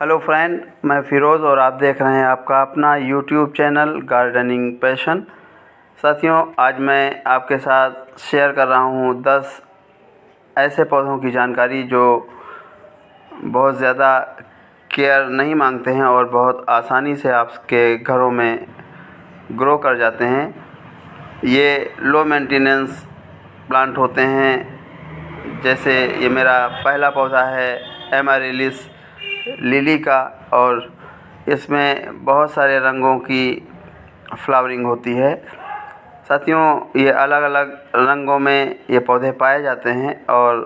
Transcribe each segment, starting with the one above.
Hello friend, मैं फ़िरोज़ और आप देख रहे हैं आपका अपना यूट्यूब चैनल गार्डनिंग पैशन। साथियों, आज मैं आपके साथ शेयर कर रहा हूँ 10 ऐसे पौधों की जानकारी जो बहुत ज़्यादा केयर नहीं मांगते हैं और बहुत आसानी से आपके घरों में ग्रो कर जाते हैं। ये लो मेंटेनेंस प्लांट होते हैं। जैसे ये मेरा पहला पौधा है एमारेलिस लिली का, और इसमें बहुत सारे रंगों की फ्लावरिंग होती है। साथियों, ये अलग अलग रंगों में ये पौधे पाए जाते हैं और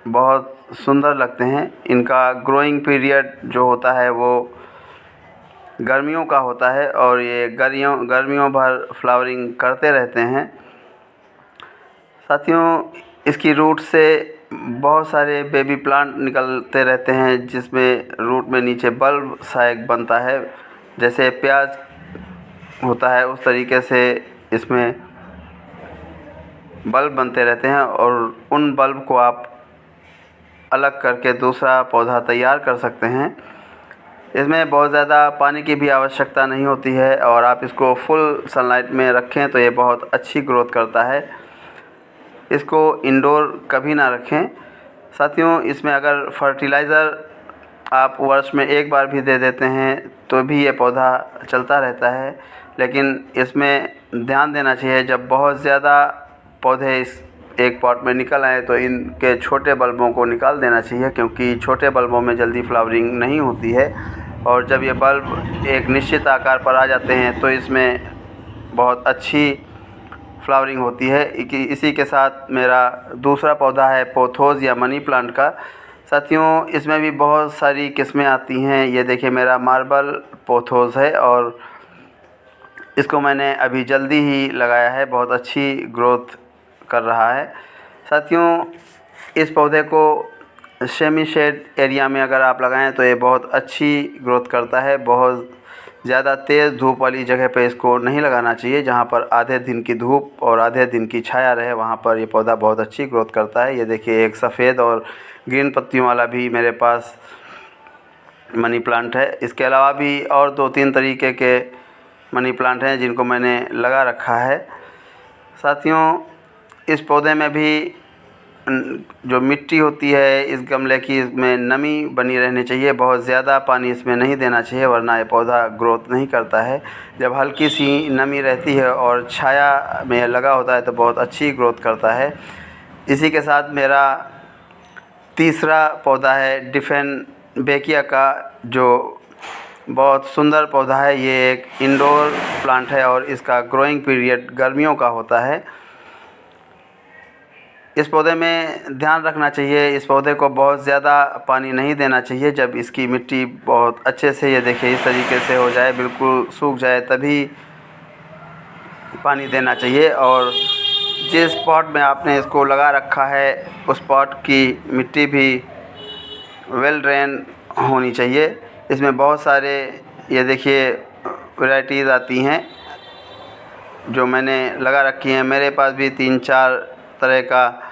बहुत सुंदर लगते हैं। इनका ग्रोइंग पीरियड जो होता है वो गर्मियों का होता है और ये गर्मियों भर फ्लावरिंग करते रहते हैं। साथियों, इसकी रूट से बहुत सारे बेबी प्लांट निकलते रहते हैं, जिसमें रूट में नीचे बल्ब सा एक बनता है। जैसे प्याज होता है उस तरीके से इसमें बल्ब बनते रहते हैं और उन बल्ब को आप अलग करके दूसरा पौधा तैयार कर सकते हैं। इसमें बहुत ज़्यादा पानी की भी आवश्यकता नहीं होती है और आप इसको फुल सनलाइट में रखें तो ये बहुत अच्छी ग्रोथ करता है। इसको इंडोर कभी ना रखें। साथियों, इसमें अगर फर्टिलाइज़र आप वर्ष में एक बार भी दे देते हैं तो भी ये पौधा चलता रहता है, लेकिन इसमें ध्यान देना चाहिए जब बहुत ज़्यादा पौधे इस एक पॉट में निकल आए तो इनके छोटे बल्बों को निकाल देना चाहिए, क्योंकि छोटे बल्बों में जल्दी फ्लावरिंग नहीं होती है। और जब ये बल्ब एक निश्चित आकार पर आ जाते हैं तो इसमें बहुत अच्छी फ्लावरिंग होती है। इसी के साथ मेरा दूसरा पौधा है पोथोस या मनी प्लांट का। साथियों, इसमें भी बहुत सारी किस्में आती हैं। ये देखिए, मेरा मार्बल पोथोस है और इसको मैंने अभी जल्दी ही लगाया है, बहुत अच्छी ग्रोथ कर रहा है। साथियों, इस पौधे को सेमी शेड एरिया में अगर आप लगाएं तो ये बहुत अच्छी ग्रोथ करता है। बहुत ज़्यादा तेज़ धूप वाली जगह पे इसको नहीं लगाना चाहिए। जहाँ पर आधे दिन की धूप और आधे दिन की छाया रहे वहाँ पर ये पौधा बहुत अच्छी ग्रोथ करता है। ये देखिए, एक सफ़ेद और ग्रीन पत्तियों वाला भी मेरे पास मनी प्लांट है। इसके अलावा भी और 2-3 तरीके के मनी प्लांट हैं जिनको मैंने लगा रखा है। साथियों, इस पौधे में भी जो मिट्टी होती है इस गमले की, इसमें नमी बनी रहनी चाहिए। बहुत ज़्यादा पानी इसमें नहीं देना चाहिए, वरना ये पौधा ग्रोथ नहीं करता है। जब हल्की सी नमी रहती है और छाया में लगा होता है तो बहुत अच्छी ग्रोथ करता है। इसी के साथ मेरा तीसरा पौधा है डिफेनबेकिया का, जो बहुत सुंदर पौधा है। ये एक इंडोर प्लांट है और इसका ग्रोइंग पीरियड गर्मियों का होता है। इस पौधे में ध्यान रखना चाहिए, इस पौधे को बहुत ज़्यादा पानी नहीं देना चाहिए। जब इसकी मिट्टी बहुत अच्छे से, ये देखिए, इस तरीके से हो जाए, बिल्कुल सूख जाए, तभी पानी देना चाहिए। और जिस पॉट में आपने इसको लगा रखा है उस पॉट की मिट्टी भी वेल ड्रेन होनी चाहिए। इसमें बहुत सारे, ये देखिए, वैराइटीज़ आती हैं जो मैंने लगा रखी हैं। मेरे पास भी 3-4 तरह का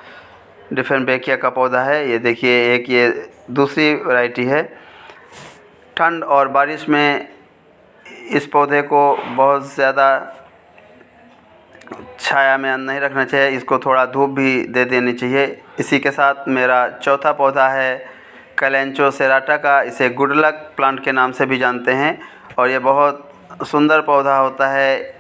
डिफेनबेकिया का पौधा है। ये देखिए, एक ये दूसरी वैरायटी है। ठंड और बारिश में इस पौधे को बहुत ज़्यादा छाया में नहीं रखना चाहिए, इसको थोड़ा धूप भी दे देनी चाहिए। इसी के साथ मेरा चौथा पौधा है कैलेंचो सेराटा का। इसे गुड लक प्लांट के नाम से भी जानते हैं और ये बहुत सुंदर पौधा होता है।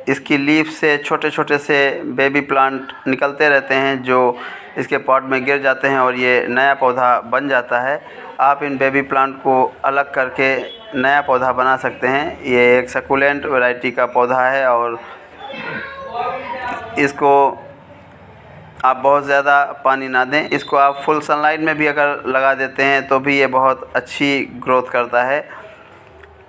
इसकी लीफ से छोटे छोटे से बेबी प्लांट निकलते रहते हैं जो इसके पॉट में गिर जाते हैं और ये नया पौधा बन जाता है। आप इन बेबी प्लांट को अलग करके नया पौधा बना सकते हैं। ये एक सकुलेंट वैरायटी का पौधा है और इसको आप बहुत ज़्यादा पानी ना दें। इसको आप फुल सनलाइट में भी अगर लगा देते हैं तो भी ये बहुत अच्छी ग्रोथ करता है।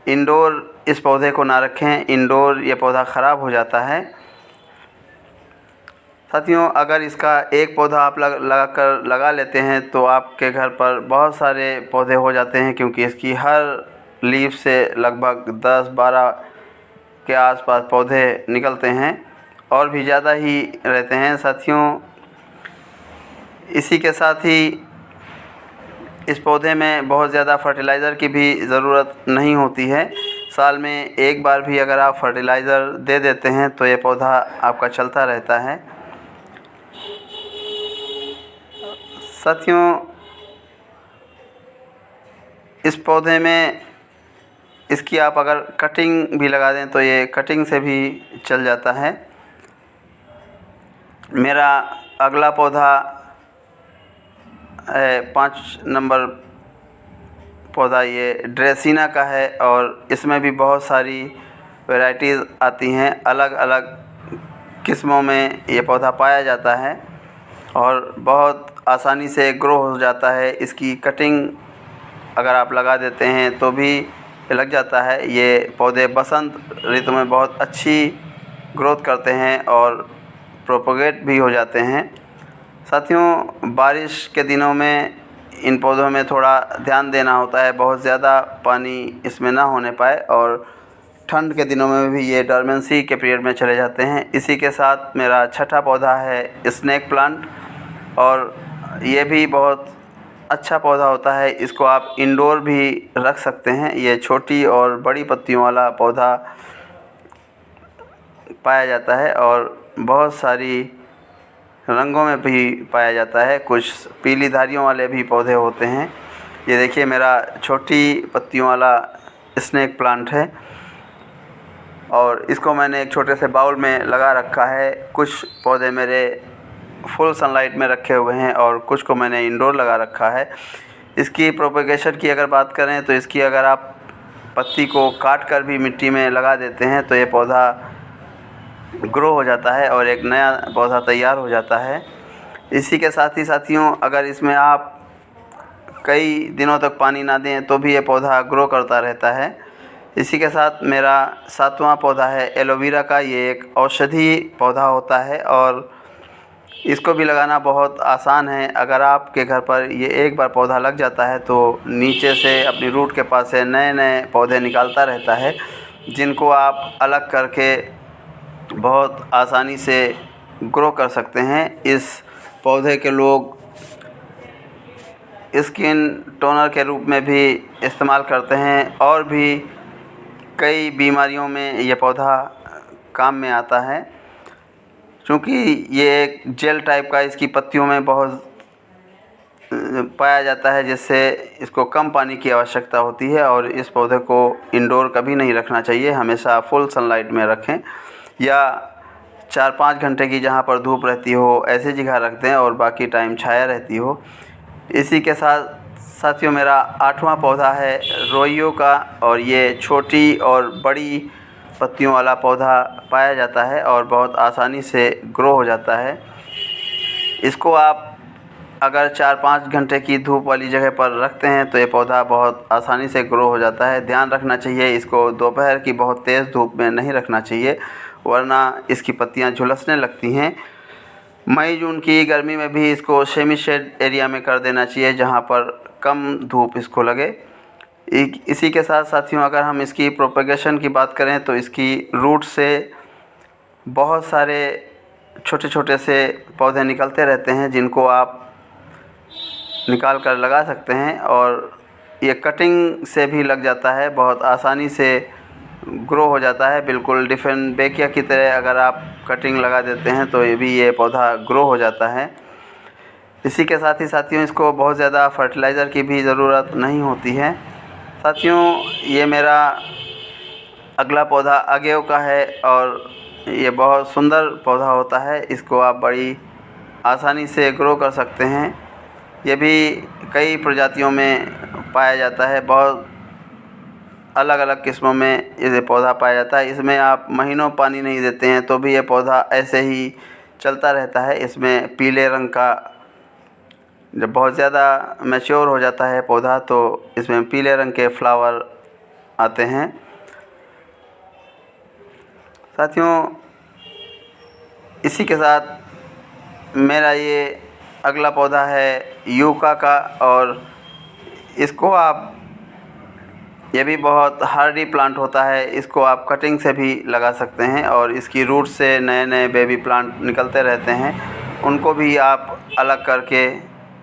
इंडोर इस पौधे को ना रखें, इंडोर ये पौधा ख़राब हो जाता है। साथियों, अगर इसका एक पौधा आप लगा लेते हैं तो आपके घर पर बहुत सारे पौधे हो जाते हैं, क्योंकि इसकी हर लीफ से लगभग 10-12 के आसपास पौधे निकलते हैं और भी ज़्यादा ही रहते हैं। साथियों, इसी के साथ ही इस पौधे में बहुत ज़्यादा फर्टिलाइज़र की भी ज़रूरत नहीं होती है। साल में एक बार भी अगर आप फर्टिलाइज़र दे देते हैं तो ये पौधा आपका चलता रहता है। साथियों, इस पौधे में इसकी आप अगर कटिंग भी लगा दें तो ये कटिंग से भी चल जाता है। मेरा अगला पौधा है 5 नंबर पौधा, ये ड्रेसिना का है और इसमें भी बहुत सारी वैरायटीज़ आती हैं। अलग अलग किस्मों में ये पौधा पाया जाता है और बहुत आसानी से ग्रो हो जाता है। इसकी कटिंग अगर आप लगा देते हैं तो भी लग जाता है। ये पौधे बसंत ऋतु में बहुत अच्छी ग्रोथ करते हैं और प्रोपोगेट भी हो जाते हैं। साथियों, बारिश के दिनों में इन पौधों में थोड़ा ध्यान देना होता है, बहुत ज़्यादा पानी इसमें ना होने पाए, और ठंड के दिनों में भी ये डोरमेंसी के पीरियड में चले जाते हैं। इसी के साथ मेरा छठा पौधा है स्नेक प्लांट, और ये भी बहुत अच्छा पौधा होता है। इसको आप इंडोर भी रख सकते हैं। ये छोटी और बड़ी पत्तियों वाला पौधा पाया जाता है और बहुत सारी रंगों में भी पाया जाता है। कुछ पीली धारियों वाले भी पौधे होते हैं। ये देखिए, मेरा छोटी पत्तियों वाला स्नेक प्लांट है और इसको मैंने एक छोटे से बाउल में लगा रखा है। कुछ पौधे मेरे फुल सनलाइट में रखे हुए हैं और कुछ को मैंने इंडोर लगा रखा है। इसकी प्रोपेगेशन की अगर बात करें तो इसकी अगर आप पत्ती को काट कर भी मिट्टी में लगा देते हैं तो ये पौधा ग्रो हो जाता है और एक नया पौधा तैयार हो जाता है। इसी के साथ ही साथियों, अगर इसमें आप कई दिनों तक पानी ना दें तो भी ये पौधा ग्रो करता रहता है। इसी के साथ मेरा 7वां पौधा है एलोवेरा का। ये एक औषधि पौधा होता है और इसको भी लगाना बहुत आसान है। अगर आपके घर पर ये एक बार पौधा लग जाता है तो नीचे से अपनी रूट के पास से नए नए पौधे निकालता रहता है, जिनको आप अलग करके बहुत आसानी से ग्रो कर सकते हैं। इस पौधे के लोग स्किन टोनर के रूप में भी इस्तेमाल करते हैं और भी कई बीमारियों में ये पौधा काम में आता है। क्योंकि ये एक जेल टाइप का इसकी पत्तियों में बहुत पाया जाता है, जिससे इसको कम पानी की आवश्यकता होती है। और इस पौधे को इंडोर कभी नहीं रखना चाहिए, हमेशा फुल सनलाइट में रखें या 4-5 घंटे की जहाँ पर धूप रहती हो ऐसी जगह रख दें और बाकी टाइम छाया रहती हो। इसी के साथ साथियों, मेरा 8वां पौधा है रोइयो का, और ये छोटी और बड़ी पत्तियों वाला पौधा पाया जाता है और बहुत आसानी से ग्रो हो जाता है। इसको आप अगर 4-5 घंटे की धूप वाली जगह पर रखते हैं तो ये पौधा बहुत आसानी से ग्रो हो जाता है। ध्यान रखना चाहिए, इसको दोपहर की बहुत तेज़ धूप में नहीं रखना चाहिए, वरना इसकी पत्तियां झुलसने लगती हैं। मई जून की गर्मी में भी इसको सेमी शेड एरिया में कर देना चाहिए, जहां पर कम धूप इसको लगे। इसी के साथ साथियों, अगर हम इसकी प्रोपेगेशन की बात करें तो इसकी रूट से बहुत सारे छोटे छोटे से पौधे निकलते रहते हैं, जिनको आप निकाल कर लगा सकते हैं और ये कटिंग से भी लग जाता है, बहुत आसानी से ग्रो हो जाता है। बिल्कुल डिफेनबेकिया की तरह अगर आप कटिंग लगा देते हैं तो ये पौधा ग्रो हो जाता है। इसी के साथ ही साथियों, इसको बहुत ज़्यादा फर्टिलाइज़र की भी ज़रूरत नहीं होती है। साथियों, ये मेरा अगला पौधा अगेव का है और ये बहुत सुंदर पौधा होता है। इसको आप बड़ी आसानी से ग्रो कर सकते हैं। ये भी कई प्रजातियों में पाया जाता है, बहुत अलग अलग किस्मों में ये पौधा पाया जाता है। इसमें आप महीनों पानी नहीं देते हैं तो भी ये पौधा ऐसे ही चलता रहता है। इसमें पीले रंग का, जब बहुत ज़्यादा मैच्योर हो जाता है पौधा तो इसमें पीले रंग के फ्लावर आते हैं। साथियों, इसी के साथ मेरा ये अगला पौधा है यूका का, और इसको आप, ये भी बहुत हार्डी प्लांट होता है। इसको आप कटिंग से भी लगा सकते हैं और इसकी रूट से नए नए बेबी प्लांट निकलते रहते हैं, उनको भी आप अलग करके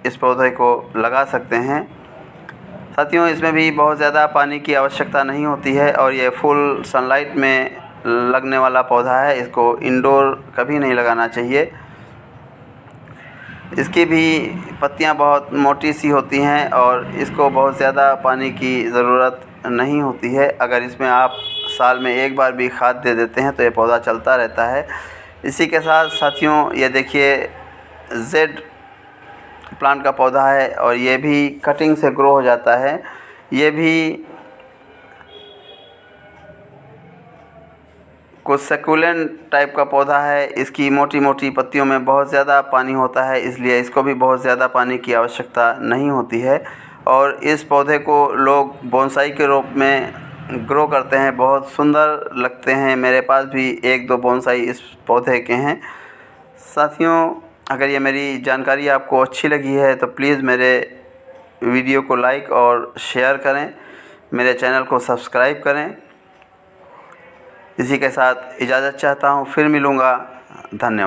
इस पौधे को लगा सकते हैं। साथियों, इसमें भी बहुत ज़्यादा पानी की आवश्यकता नहीं होती है और ये फुल सनलाइट में लगने वाला पौधा है। इसको इंडोर कभी नहीं लगाना चाहिए। इसकी भी पत्तियां बहुत मोटी सी होती हैं और इसको बहुत ज़्यादा पानी की ज़रूरत नहीं होती है। अगर इसमें आप साल में एक बार भी खाद दे देते हैं तो ये पौधा चलता रहता है। इसी के साथ साथियों, ये देखिए जेड प्लांट का पौधा है और ये भी कटिंग से ग्रो हो जाता है। ये भी कुछ सकुलेंट टाइप का पौधा है। इसकी मोटी मोटी पत्तियों में बहुत ज़्यादा पानी होता है, इसलिए इसको भी बहुत ज़्यादा पानी की आवश्यकता नहीं होती है। और इस पौधे को लोग बोनसाई के रूप में ग्रो करते हैं, बहुत सुंदर लगते हैं। मेरे पास भी 1-2 बोनसाई इस पौधे के हैं। साथियों, अगर ये मेरी जानकारी आपको अच्छी लगी है तो प्लीज़ मेरे वीडियो को लाइक और शेयर करें, मेरे चैनल को सब्सक्राइब करें। इसी के साथ इजाज़त चाहता हूँ, फिर मिलूँगा। धन्यवाद।